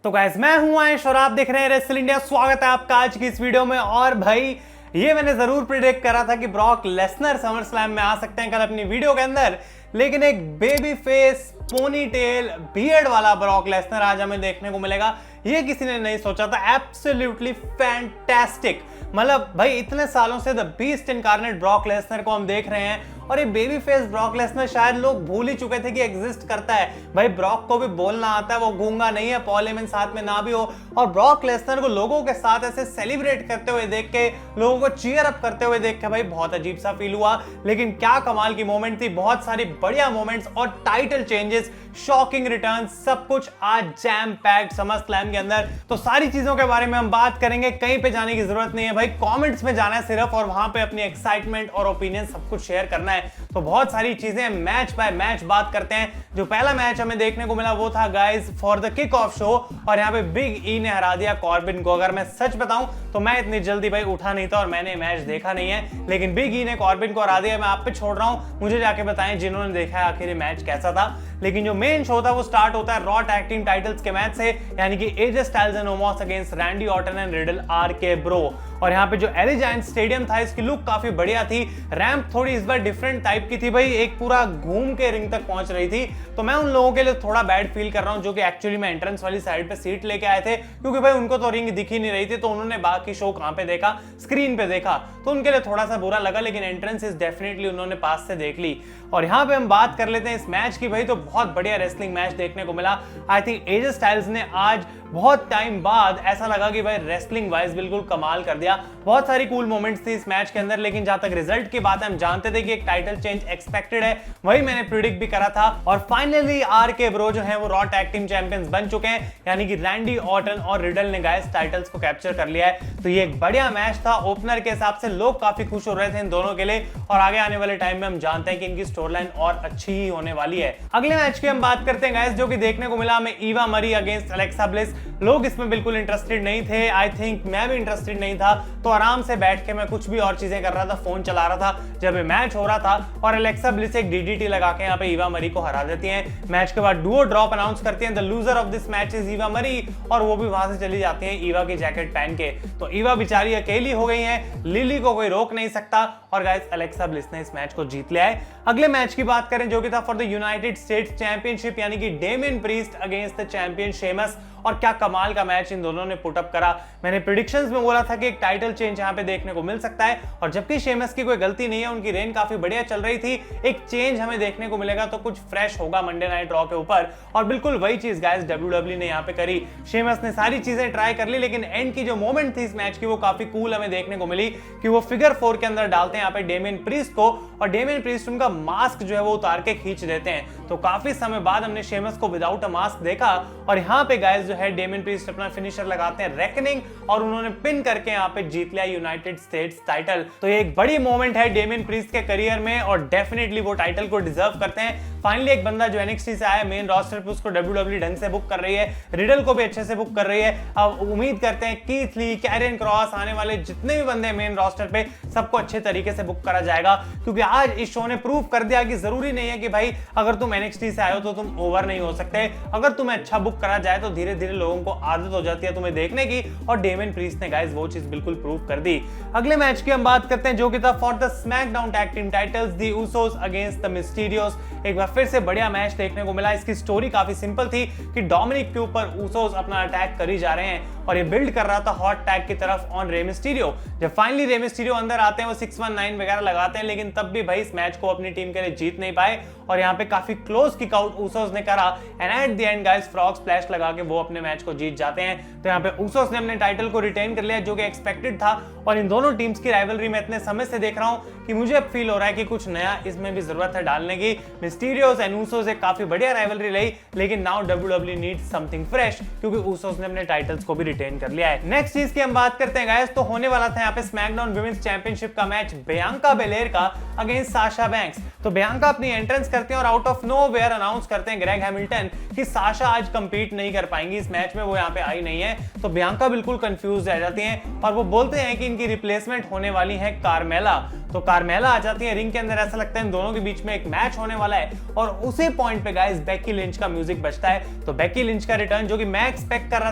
तो गाइस मैं हूं आयुष और आप देख रहे हैं रेसल इंडिया। स्वागत है आपका आज की इस वीडियो में। और भाई ये मैंने जरूर प्रिडिक्ट करा था कि ब्रॉक लेसनर समर स्लैम में आ सकते हैं कल अपनी वीडियो के अंदर, लेकिन एक baby face ponytail beard वाला ब्रॉक लेसनर आज हमें देखने को मिलेगा। ये किसी ने नहीं सोचा था। Absolutely fantastic. मतलब भाई इतने सालों से the beast incarnate Brock Lesnar को हम देख रहे हैं और ये बेबी फेस ब्रॉक लेसनर शायद लोग भूल ही चुके थे कि एग्जिस्ट करता है। भाई ब्रॉक को भी बोलना आता है, वो गूंगा नहीं है, पॉल हेमन साथ में ना भी हो। और ब्रॉक लेसनर को लोगों के साथ ऐसे सेलिब्रेट करते हुए देख के, लोगों को चीयर अप करते हुए देख के भाई बहुत अजीब सा फील हुआ। लेकिन क्या कमाल की मोमेंट थी, बहुत सारी बढ़िया मोमेंट्स और टाइटल चेंजेस, शॉकिंग रिटर्न, सब कुछ आज जैम पैक्ड समर स्लैम के अंदर। तो सारी चीजों के बारे में हम बात करेंगे, कहीं पे जाने की जरूरत नहीं है भाई, कमेंट्स में जाना है सिर्फ और वहां पे अपनी एक्साइटमेंट और ओपिनियन सब कुछ शेयर करना है। तो बहुत सारी चीजें मैच बाय मैच बात करते हैं। जो पहला मैच हमें देखने को मिला वो था guys for the kick off show, और यहाँ पे बिग ई ने हरा दिया कॉर्बिन को। अगर मैं सच बताऊं तो मैं इतनी जल्दी भाई उठा नहीं था और मैंने मैच देखा नहीं है, लेकिन बिग ई ने कॉर्बिन को हरा दिया। मैं आप पे छोड़ रहा हूं, मुझे जाके बताएं जिन्होंने देखा है आखिर ये मैच कैसा था। लेकिन जो मेन शो था वो स्टार्ट होता है रॉ टैग टीम टाइटल्स के मैच से, यानी कि AJ Styles and Omos against Randy Orton and riddle RK Bro. और यहाँ पे जो एलिजाइंट स्टेडियम था इसकी लुक काफी बढ़िया थी। रैंप थोड़ी इस बार डिफरेंट टाइप की थी भाई, एक पूरा घूम के रिंग तक पहुंच रही थी। तो मैं उन लोगों के लिए थोड़ा बैड फील कर रहा हूं जो कि एक्चुअली में एंट्रेंस वाली साइड पे सीट लेके आए थे, क्योंकि भाई उनको तो रिंग दिख ही नहीं रही थी। तो उन्होंने बाकी शो कहां पे देखा, स्क्रीन पे देखा, तो उनके लिए थोड़ा सा बुरा लगा। लेकिन एंट्रेंस इज डेफिनेटली उन्होंने पास से देख ली। और यहाँ पे हम बात कर लेते हैं इस मैच की। भाई तो बहुत बढ़िया रेसलिंग मैच देखने को मिला। आई थिंक एजे स्टाइल्स ने आज बहुत टाइम बाद ऐसा लगा कि भाई रेसलिंग वाइज बिल्कुल कमाल कर दिया। बहुत सारी कूल मोमेंट्स थी इस मैच के अंदर, लेकिन जहां तक रिजल्ट की बात है, हम जानते थे कि एक टाइटल चेंज एक्सपेक्टेड है, वही मैंने प्रिडिक्ट भी करा था। और फाइनली आरके ब्रो जो है वो रॉ टैग टीम चैंपियंस बन चुके हैं, यानी कि रैंडी ऑर्टन और रिडल ने गाइस टाइटल्स को कैप्चर कर लिया है। तो ये एक बढ़िया मैच था। ओपनर के हिसाब से लोग काफी खुश हो रहे थे इन दोनों के लिए, और आगे आने वाले टाइम में हम जानते हैं कि इनकी स्टोरी लाइन और अच्छी ही होने वाली है। अगले मैच की हम बात करते हैं गाइस, जो कि देखने को मिला हमें ईवा मरी अगेंस्ट अलेक्सा ब्लिस। लोग इसमें बिल्कुल इंटरेस्टेड नहीं थे, आई थिंक मैं भी इंटरेस्टेड नहीं था। तो आराम से बैठ के मैं कुछ भी और चीजें कर रहा था, फोन चला रहा था जब ये मैच हो रहा था। और अलेक्सा ब्लिस एक डीडीटी लगा के यहाँ पे ईवा मरी को हरा देती हैं। मैच के बाद डुओ ड्रॉप अनाउंस करती हैं, the loser of this match is Eva मरी, और वो भी वहां से चली जाती हैं ईवा की जैकेट पहन के। तो ईवा बेचारी अकेली हो गई है, लिली को कोई रोक नहीं सकता, और गाइस अलेक्सा ब्लिस ने इस मैच को जीत लिया है। अगले मैच की बात करें जो कि था for the United states championship, यानी कि Damien priest against the champion Sheamus. और क्या कमाल का मैच इन दोनों ने पुटअप करा। मैंने प्रेडिक्शंस में बोला था कि एक टाइटल चेंज यहां पे देखने को मिल सकता है, और जबकि शेमस की कोई गलती नहीं है, उनकी रेन काफी बढ़िया चल रही थी, एक चेंज हमें देखने को मिलेगा तो कुछ फ्रेश होगा मंडे नाइट रॉ के ऊपर। और बिल्कुल वही चीज गाइस डब्ल्यूडब्ल्यू ने यहां पे करी। शेमस ने सारी चीजें ट्राई कर ली, लेकिन एंड की जो मोमेंट थी इस मैच की वो काफी कूल हमें देखने को मिली, कि वो फिगर 4 के अंदर डालते हैं यहाँ पे डेमियन प्रीस्ट को, और डेमियन प्रीस्ट उनका मास्क जो है वो उतार के खींच देते हैं। तो काफी समय बाद हमने शेमस को विदाउट अ मास्क देखा, और यहाँ पे गाइस जो है डेमियन प्रीस्ट अपना फिनिशर लगाते हैं रेकनिंग, और उन्होंने पिन करके यहाँ पे जीत लिया यूनाइटेड स्टेट्स टाइटल। तो ये एक बड़ी मोमेंट है डेमियन प्रीस्ट के करियर में, और डेफिनेटली वो टाइटल को डिजर्व करते हैं। फाइनली एक बंदा जो एनएक्सटी से आया मेन रोस्टर पे, उसको डब्ल्यूडब्ल्यू ढंग से बुक कर रही है, रिडल को भी अच्छे से बुक कर रही है। अब उम्मीद करते हैं कीथ ली, कैरियन क्रॉस, आने वाले जितने भी बंदे मेन रोस्टर पे, सबको अच्छे तरीके से बुक करा जाएगा। क्योंकि आज इस शो ने प्रूव कर दिया कि जरूरी नहीं है कि भाई अगर तुम एनएक्सटी से आए हो तो तुम ओवर नहीं हो सकते। अगर तुम्हें अच्छा बुक करा जाए तो धीरे धीरे लोगों को आदत हो जाती है तुम्हें देखने की, और डेमियन प्रीस्ट ने गाइस वो चीज बिल्कुल प्रूव कर दी। अगले मैच की हम बात करते हैं जो कि था for the SmackDown tag team titles, the Usos against the Mysterios. एक बार फिर से बढ़िया मैच देखने को मिला। इसकी स्टोरी काफी सिंपल थी कि डोमिनिक के ऊपर उसोस अपना अटैक कर ही जा रहे हैं, और ये बिल्ड कर रहा था हॉट टैग की तरफ ऑन रे मिस्टीरियो। जब फाइनली रे मिस्टीरियो अंदर आते हैं, वो 619 वगैरह लगाते हैं, लेकिन तब भी भाई इस मैच को अपनी टीम के लिए जीत नहीं पाए, और यहाँ पे काफी क्लोज किक आउट उसोस ने करा, and at the end guys frog splash लगा के वो अपने मैच को जीत जाते हैं। तो यहाँ पे उसोस ने अपने टाइटल को रिटेन कर लिया, जो कि एक्सपेक्टेड था। और इन दोनों टीम्स की राइवलरी में इतने समय से देख रहा हूं कि मुझे अब फील हो रहा है कि कुछ नया इसमें भी जरूरत है डालने की। मिस्टीरियोस एंड उसोस एक काफी बढ़िया राइवलरी रही, लेकिन now WW needs something fresh, क्योंकि उसोस ने अपने टाइटल्स को भी रिटेन कर लिया है। नेक्स्ट चीज की हम बात करते हैं गाइस, तो होने वाला था यहाँ पे स्मैकडाउन विमेंस चैंपियनशिप का मैच बियांका बेलेयर का अगेंस्ट साशा बैंक्स। तो बियांका अपनी एंट्रेंस करते हैं और आउट ऑफ नोवेयर अनाउंस करते हैं ग्रेग हैमिल्टन कि साशा आज कंपीट नहीं कर पाएंगी इस मैच में, वो यहाँ पे आई नहीं है। तो बियांका बिल्कुल कंफ्यूज रह जाती हैं, और वो बोलते हैं कि इनकी रिप्लेसमेंट होने वाली है कार्मेला। तो कार्मेला आ जाती है रिंग के अंदर। ऐसा लगता है इन दोनों के बीच में एक मैच होने वाला है और उसी पॉइंट पे गाइस बेकी लिंच का म्यूजिक बजता है। तो बेकी लिंच का रिटर्न, जो कि मैं एक्सपेक्ट कर रहा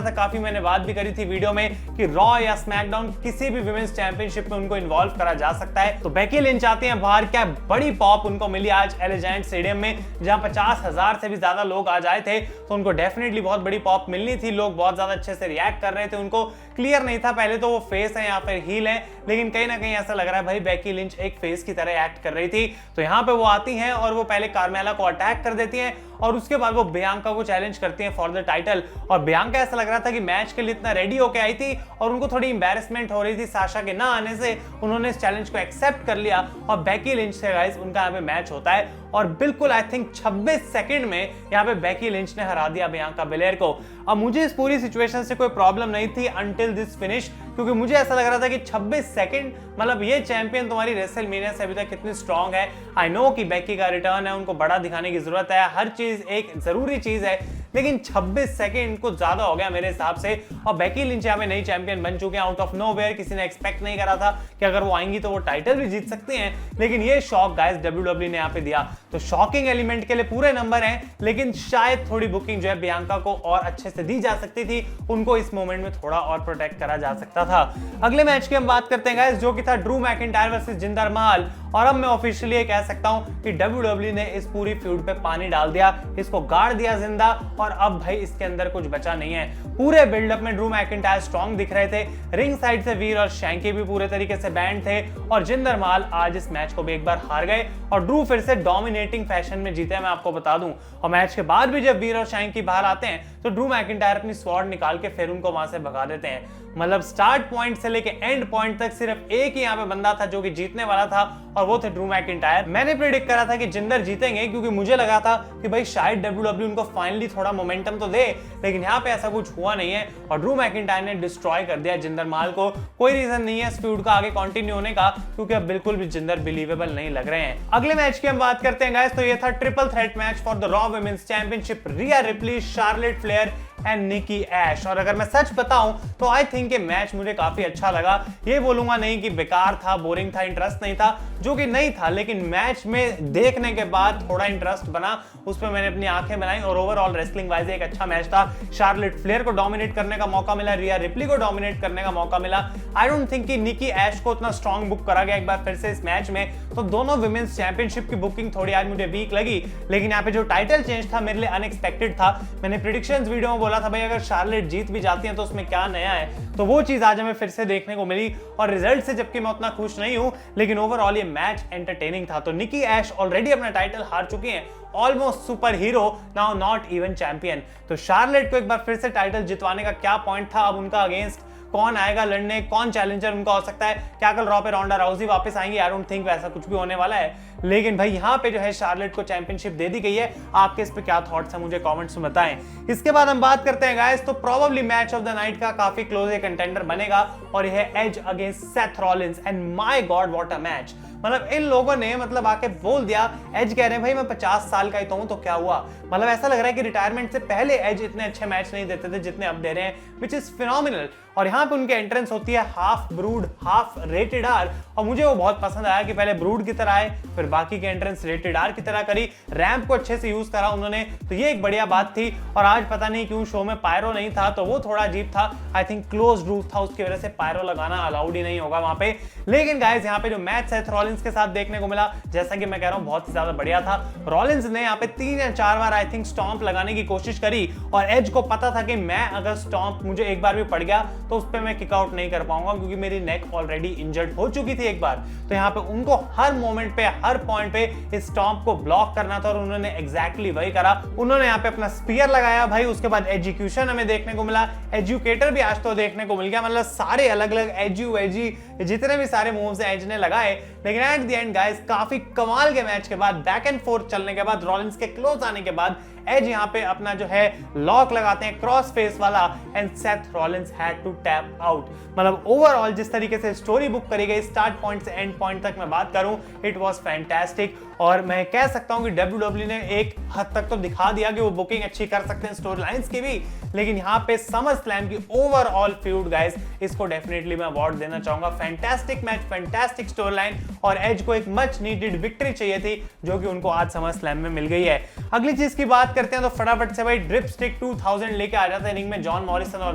था, काफी मैंने बात भी करी थी वीडियो में कि रॉ या स्मैकडाउन किसी भी विमेंस चैंपियनशिप में उनको इन्वॉल्व करा जा सकता है। तो बेकी लिंच आती हैं बाहर। क्या बड़ी पॉप उनको मिली आज एलिजाइंट स्टेडियम में, जहां 50,000 से भी ज्यादा लोग आ जाए थे। तो उनको डेफिनेटली बहुत बड़ी पॉप मिलनी थी। लोग बहुत ज्यादा अच्छे से रिएक्ट कर रहे थे। उनको क्लियर नहीं था पहले तो वो फेस है या फिर हील है, लेकिन कहीं ना कहीं ऐसा लग रहा है भाई बेकी लिंच एक फेस की तरह एक्ट कर रही थी। तो यहाँ पे वो आती हैं और वो पहले कार्मेला को अटैक कर देती हैं और उसके बाद वो बियांका को चैलेंज करती हैं फॉर द टाइटल। और बियांका ऐसा लग रहा था कि मैच के लिए इतना रेडी होके आई थी और उनको थोड़ी एम्बैरेसमेंट हो रही थी साशा के ना आने से। उन्होंने इस चैलेंज को एक्सेप्ट कर लिया और बेकी लिंच से गाइस उनका यहाँ पे मैच होता है और बिल्कुल आई थिंक 26 सेकंड में यहाँ पे बेकी लिंच ने हरा दिया बियांका बेलेयर को। अब मुझे इस पूरी सिचुएशन से कोई प्रॉब्लम नहीं थी अंटिल दिस फिनिश, क्योंकि मुझे ऐसा लग रहा था कि 26 सेकंड मतलब ये चैंपियन तुम्हारी रेसलमेनिया से अभी तक कितनी स्ट्रांग है। आई नो कि बेकी का रिटर्न है, उनको बड़ा दिखाने की जरूरत है, हर चीज एक जरूरी चीज है, लेकिन 26 सेकंड कुछ ज्यादा हो गया मेरे हिसाब से। और बेकी लिंच यहाँ पे नई चैंपियन बन चुके हैं आउट ऑफ नोवेयर। किसी ने एक्सपेक्ट नहीं करा था कि अगर वो आएंगी तो वो टाइटल भी जीत सकती हैं, लेकिन ये शॉक गाइस डब्ल्यूडब्ल्यू ने यहाँ पे दिया। तो शॉकिंग एलिमेंट के लिए पूरे नंबर हैं, लेकिन शायद थोड़ी बुकिंग जो है बियांका को और अच्छे से दी जा सकती थी। उनको इस मोमेंट में थोड़ा और प्रोटेक्ट करा जा सकता था। अगले मैच की हम बात करते हैं गाइस, जो कि था ड्रू मैकिंटायर वर्सेस जिंदर महल। और अब मैं ऑफिशियली कह सकता हूं कि डब्ल्यूडब्ल्यू ने इस पूरी फ्यूड पे पानी डाल दिया, इसको गाड़ दिया जिंदा और अब भाई इसके अंदर कुछ बचा नहीं है। पूरे बिल्डअप में ड्रू मैकिंटायर स्ट्रांग दिख रहे थे, रिंग साइड से वीर और शैंकी भी पूरे तरीके से बैंड थे और जिंदर महल आज इस मैच को भी एक बार हार गए और ड्रू फिर से डोमिनेटिंग फैशन में जीते, मैं आपको बता दूं। और मैच के बाद भी जब वीर और शैंकी बाहर आते हैं तो ड्रू मैकिंटायर अपनी स्वॉर्ड निकाल के फिर उनको वहां से भगा देते हैं। मतलब स्टार्ट पॉइंट से लेके एंड पॉइंट तक सिर्फ एक ही यहाँ पे बंदा था जो कि जीतने वाला था और वो थे ड्रू मैकिंटायर। मैंने प्रेडिक्ट करा था कि जिंदर जीतेंगे, क्योंकि मुझे लगा था कि भाई शायद डब्ल्यूडब्ल्यू उनको फाइनली थोड़ा मोमेंटम तो दे, लेकिन यहाँ पे ऐसा कुछ हुआ नहीं है और ड्रू मैकिंटायर ने डिस्ट्रॉय कर दिया जिंदर महल को। कोई रीजन नहीं है इस फ्यूड का आगे कंटिन्यू होने का, क्योंकि अब बिल्कुल भी जिंदर बिलीवेबल नहीं लग रहे हैं। अगले मैच की हम बात करते हैं गाइस, तो ये था triple threat match for the Raw women's championship. Rhea Ripley, Charlotte Flair and Nikki Ash. और अगर मैं सच बताऊं तो आई थिंक ये मैच मुझे काफी अच्छा लगा। ये बोलूंगा नहीं कि बेकार था, बोरिंग था, इंटरेस्ट नहीं था, जो कि नहीं था, लेकिन मैच में देखने के बाद थोड़ा इंटरेस्ट बना, उस पर मैंने अपनी आंखें बनाई और ओवरऑल रेसलिंग वाइज एक अच्छा मैच था। शार्लेट फ्लेयर को डोमिनेट करने का मौका मिला, रिया रिप्ली को डोमिनेट करने का मौका मिला। आई डोंट थिंक कि निकी ऐश को उतना स्ट्रॉन्ग बुक करा गया एक बार फिर से इस मैच में। तो दोनों विमेंस चैंपियनशिप की बुकिंग थोड़ी आज मुझे वीक लगी, लेकिन यहाँ पे जो टाइटल चेंज था मेरे लिए अनएक्सपेक्टेड था। मैंने प्रेडिक्शंस वीडियो में बोला था भाई अगर शार्लेट जीत भी जाती है तो उसमें क्या नया है, तो वो चीज आज हमें फिर से देखने को मिली। और रिजल्ट से जबकि मैं उतना खुश नहीं हूं, लेकिन ओवरऑल ये मैच एंटरटेनिंग था। तो निकी ऐश ऑलरेडी अपना टाइटल हार चुकी हैं, almost super hero, now not even champion. तो शार्लेट को एक बार फिर से टाइटल जितवाने का क्या पॉइंट था? अब उनका अगेंस्ट कौन आएगा लड़ने, कौन चैलेंजर उनका हो सकता है? क्या कल रॉ पे रोंडा राउजी वापस आएंगे? आई डोंट थिंक वैसा कुछ भी होने वाला है, लेकिन भाई यहाँ पे जो है शार्लेट को चैंपियनशिप दे दी गई है। आपके इस पे क्या थॉट्स हैं मुझे कमेंट्स में बताएं। इसके बाद हम बात करते हैं गाइस, तो probably match of the night का काफी क्लोज एक कंटेंडर बनेगा और यह है Edge against Seth Rollins. And my god what a match! मतलब इन लोगों ने मतलब आके बोल दिया, एज कह रहे हैं भाई मैं 50 साल का ही तो हूं, तो क्या हुआ? मतलब ऐसा लग रहा है कि रिटायरमेंट से पहले एज इतने अच्छे मैच नहीं देते थे जितने अब दे रहे हैं, विच इज फिनोमिनल। और यहाँ पे उनके एंट्रेंस होती है half brood half rated R, और मुझे वो बहुत पसंद आया कि पहले ब्रूड की तरह आए, फिर बाकी के एंट्रेंस रेटेड आर की तरह करी, रैंप को अच्छे से यूज करा उन्होंने, तो ये एक बढ़िया बात थी। और आज पता नहीं क्यों शो में पायरो नहीं था, तो वो थोड़ा अजीब था। आई थिंक क्लोज रूफ था, उसकी वजह से पायरो लगाना अलाउड ही नहीं होगा वहां पे। लेकिन गाइस यहाँ पे जो मैच सेथ रॉलिंस के साथ देखने को मिला, जैसा कि मैं कह रहा हूँ बहुत ही ज्यादा बढ़िया था। रॉलिंस ने यहाँ पे 3 या 4 बार आई थिंक स्टॉम्प लगाने की कोशिश करी और एज को पता था कि मैं अगर स्टॉम्प मुझे एक बार भी पड़ गया तो उस पर मैं किक आउट नहीं कर पाऊंगा, क्योंकि मेरी नेक ऑलरेडी इंजर्ड हो चुकी थी एक बार। तो यहाँ पे उनको हर मोमेंट पे हर पॉइंट पे इस स्टॉम्प को ब्लॉक करना था और उन्होंने एग्जैक्टली वही करा। उन्होंने यहाँ पे अपना स्पीयर लगाया भाई, उसके बाद एग्जीक्यूशन हमें देखने को मिला, एजुकेटर भी आज तो देखने को मिल गया। मतलब सारे अलग अलग एजी जितने भी सारे मूव्स एज ने लगाए, लेकिन एट द एंड गाइस काफी कमाल के मैच के बाद, बैक एंड फोर्थ चलने के बाद, रॉलिंस के क्लोज आने के बाद एज यहाँ पे अपना जो है लॉक लगाते हैं क्रॉस फेस वाला, and Seth Rollins had to tap out. मतलब ओवरऑल जिस तरीके से स्टोरी बुक करी गई स्टार्ट पॉइंट से एंड पॉइंट तक मैं बात करूं, इट वाज फैंटास्टिक। और मैं कह सकता हूं कि डब्ल्यूडब्ल्यू ने एक हद तक तो दिखा दिया कि वो बुकिंग अच्छी कर सकते हैं स्टोरी लाइंस की भी, लेकिन यहाँ पे समर स्लैम की ओवरऑल फ्यूड गाइस, इसको डेफिनेटली मैं अवार्ड देना चाहूंगा। Fantastic match, fantastic story line और एज को एक मच नीडेड विक्ट्री चाहिए थी, जो कि उनको आज समर स्लैम में मिल गई है। अगली चीज की बात करते हैं तो फटाफट से भाई ड्रिप स्टिक 2000 लेके आ जाते हैं रिंग में जॉन मॉरिसन और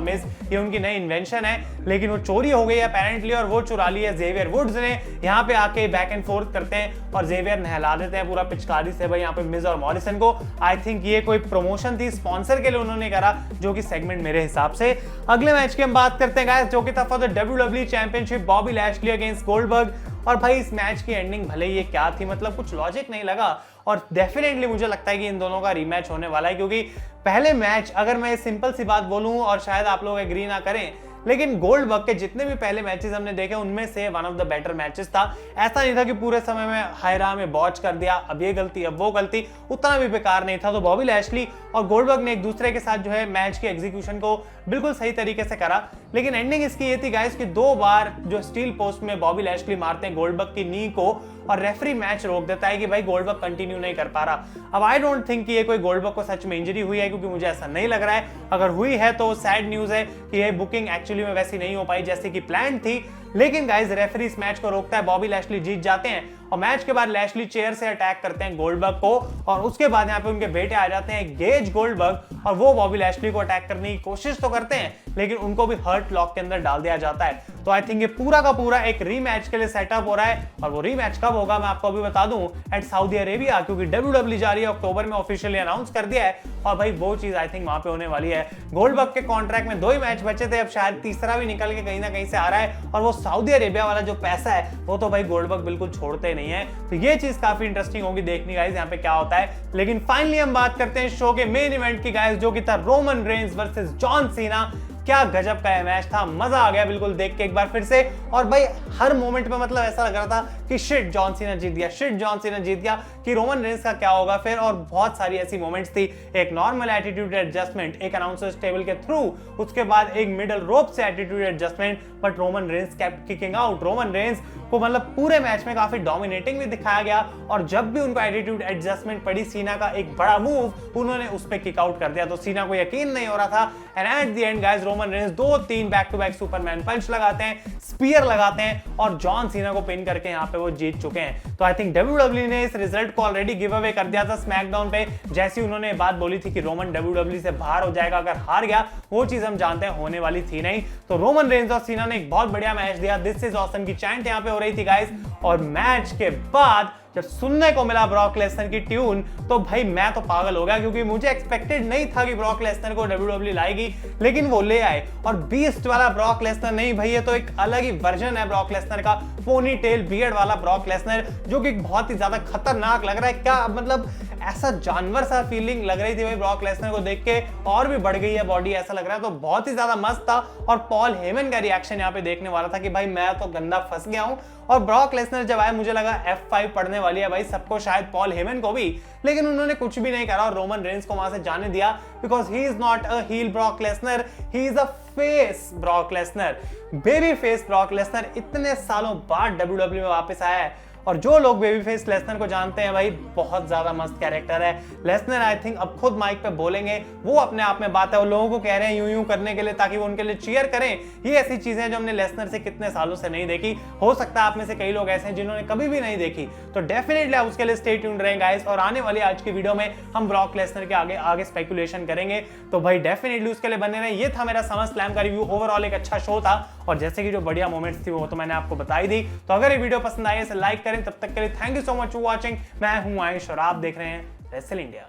मिज। ये उनकी नई इन्वेंशन है, लेकिन वो चोरी हो गई है अपेरेंटली, और वो चुरा ली है जेवियर वुड्स ने। यहाँ पे आके बैक एंड फोर्थ करते हैं और जेवियर नहला देते हैं पूरा पिचकारी से भाई यहाँ पे मिज और मॉरिसन को। आई थिंक ये कोई प्रमोशन थी, स्पॉन्सर के लिए उन्होंने करा, जो कि सेगमेंट मेरे हिसाब से। अगले मैच की हम बात करते हैं गाइस, जो कि था for the WWE championship Bobby Lashley against Goldberg. और भाई इस मैच की एंडिंग भले ही ये क्या थी, मतलब कुछ लॉजिक नहीं लगा, और डेफिनेटली मुझे लगता है कि इन दोनों का रीमैच होने वाला है, क्योंकि पहले मैच, अगर मैं सिंपल सी बात बोलूं और शायद आप लोग एग्री ना करें, लेकिन गोल्डबर्ग के जितने भी पहले मैचेस हमने देखे उनमें से one of the better matches था। ऐसा नहीं था कि पूरे समय में हायरा में बॉच कर दिया, अब ये गलती अब वो गलती, उतना भी बेकार नहीं था। तो बॉबी लैशली और गोल्डबर्ग ने एक दूसरे के साथ जो है मैच के एग्जीक्यूशन को बिल्कुल सही तरीके से करा, लेकिन एंडिंग इसकी ये थी गाइस कि 2 बार जो स्टील पोस्ट में बॉबी लैशली मारते हैं गोल्डबर्ग की नी को, और रेफरी मैच रोक देता है कि भाई गोल्डबर्ग कंटिन्यू नहीं कर पा रहा। अब आई डोंट थिंक कि ये कोई गोल्डबर्ग को सच में इंजरी हुई है, क्योंकि मुझे ऐसा नहीं लग रहा है। अगर हुई है तो सैड न्यूज है कि ये बुकिंग एक्चुअली में वैसी नहीं हो पाई जैसे कि प्लान थी। लेकिन गाइस रेफरी इस मैच को रोकता है, बॉबी लैशली जीत जाते हैं, और मैच के बाद लैशली चेयर से अटैक करते हैं गोल्डबर्ग को, और उसके बाद यहाँ पे उनके बेटे आ जाते हैं गेज गोल्डबर्ग, और वो बॉबी लैशली को अटैक करने की कोशिश तो करते हैं, लेकिन उनको भी हर्ट लॉक के अंदर डाल दिया जाता है। तो आई थिंक ये पूरा का पूरा एक रीमैच के लिए सेटअप हो रहा है, और वो रीमैच कब होगा मैं आपको अभी बता दूं, एट सऊदी अरेबिया, क्योंकि WWE जा रही है, अक्टूबर में ऑफिशियली अनाउंस कर दिया है, और भाई वो चीज आई थिंक वहां पे होने वाली है। गोल्डबर्ग के कॉन्ट्रैक्ट में 2 ही मैच बचे थे, अब शायद तीसरा भी निकल के कहीं ना कहीं से आ रहा है, और वो सऊदी अरेबिया वाला जो पैसा है वो तो भाई गोल्डबर्ग बिल्कुल छोड़ते नहीं है। तो ये चीज काफी इंटरेस्टिंग होगी देखनी गाइस यहाँ पे क्या होता है। लेकिन फाइनली हम बात करते हैं शो के मेन इवेंट की गाइस, जो कि था Roman Reigns versus John Cena. क्या गजब का ये मैच था, मजा आ गया बिल्कुल देख के एक बार फिर से। और भाई हर मोमेंट पे मतलब ऐसा लग रहा था कि शिट जॉन सीना जीत गया, शिट जॉन सीना जीत गया, कि रोमन रेंज का क्या होगा फिर। और बहुत सारी ऐसी मोमेंट्स थी, एक नॉर्मल एटीट्यूड एडजस्टमेंट एक अनाउंसर्स टेबल के थ्रू, उसके बाद एक मिडल रोप से attitude adjustment, but Roman Reigns kept kicking out. Roman Reigns को मतलब पूरे मैच में काफी डोमिनेटिंग भी दिखाया गया, और जब भी उनको एटीट्यूड एडजस्टमेंट पड़ी, सीना का एक बड़ा मूव उन्होंने उस पर किक आउट कर दिया, तो सीना को यकीन नहीं हो रहा था। And at the end guys Roman Reigns 2-3 back to back superman punch लगाते हैं, स्पीयर लगाते हैं, और जॉन सीना को पिन करके यहाँ पे वो जीत चुके हैं। तो आई थिंक WWE ने इस रिजल्ट को ऑलरेडी गिव अवे कर दिया था स्मैकडाउन पे, जैसी उन्होंने बात बोली थी कि रोमन WWE से बाहर हो जाएगा अगर हार गया, वो चीज हम जानते हैं होने वाली थी नहीं। तो रोमन रेंज और सीना ने एक बहुत बढ़िया मैच दिया, दिस इज ऑसम की चैंट यहाँ पे हो रही थी गाइस। और मैच के बाद जब सुनने को मिला ब्रॉक लेसनर की ट्यून, तो भाई मैं तो पागल हो गया, क्योंकि मुझे एक्सपेक्टेड नहीं था कि ब्रॉक लेसनर को WWE लाएगी, लेकिन वो ले आए। और बीस्ट वाला ब्रॉक लेसनर नहीं भाई, ये तो एक अलग ही वर्जन है ब्रॉक लेसनर का, पोनी टेल बियर्ड वाला ब्रॉक लेसनर, जो कि बहुत ही ज्यादा खतरनाक लग रहा है। क्या मतलब ऐसा जानवर सा फीलिंग लग रही थी भाई ब्रॉक लेसनर को देख के, और भी बढ़ गई है बॉडी ऐसा लग रहा है, तो बहुत ही ज्यादा मस्त था। और पॉल हेमन का रिएक्शन यहाँ पे देखने वाला था कि भाई मैं तो गंदा फंस गया हूं। और ब्रॉक लेसनर जब आए मुझे लगा F5 पड़ने वाली है भाई सबको, शायद पॉल हेमन को भी, लेकिन उन्होंने कुछ भी नहीं करा और रोमन रेंज को वहां से जाने दिया, because he is not a heel Brock Lesnar, he is a face Brock Lesnar, baby face Brock Lesnar. इतने सालों बाद WWE में वापस आया है, और जो लोग बेबी फेस लेसनर को जानते हैं भाई, बहुत ज्यादा मस्त कैरेक्टर है लेसनर। आई थिंक अब खुद माइक पे बोलेंगे, वो अपने आप में बात है, वो लोगों को कह रहे हैं यूं यूं करने के लिए ताकि वो उनके लिए चीयर करें। ये ऐसी चीजें जो हमने लेसनर से कितने सालों से नहीं देखी। हो सकता है आप में से कई लोग ऐसे हैं जिन्होंने कभी भी नहीं देखी, तो डेफिनेटली आप उसके लिए स्टे ट्यून्ड रहें गाइस। और आने वाली आज की वीडियो में हम ब्रॉक लेसनर के आगे स्पेकुलेशन करेंगे, तो भाई डेफिनेटली उसके लिए बने रहे। ये था मेरा समर स्लैम का रिव्यू, ओवरऑल एक अच्छा शो था, और जैसे कि जो बढ़िया मोमेंट्स थी वो तो मैंने आपको बताई दी। तो अगर ये वीडियो पसंद आई है इसे लाइक करें। तब तक के लिए thank you so much for watching. मैं हूं आयुष और आप देख रहे हैं रेसल इंडिया।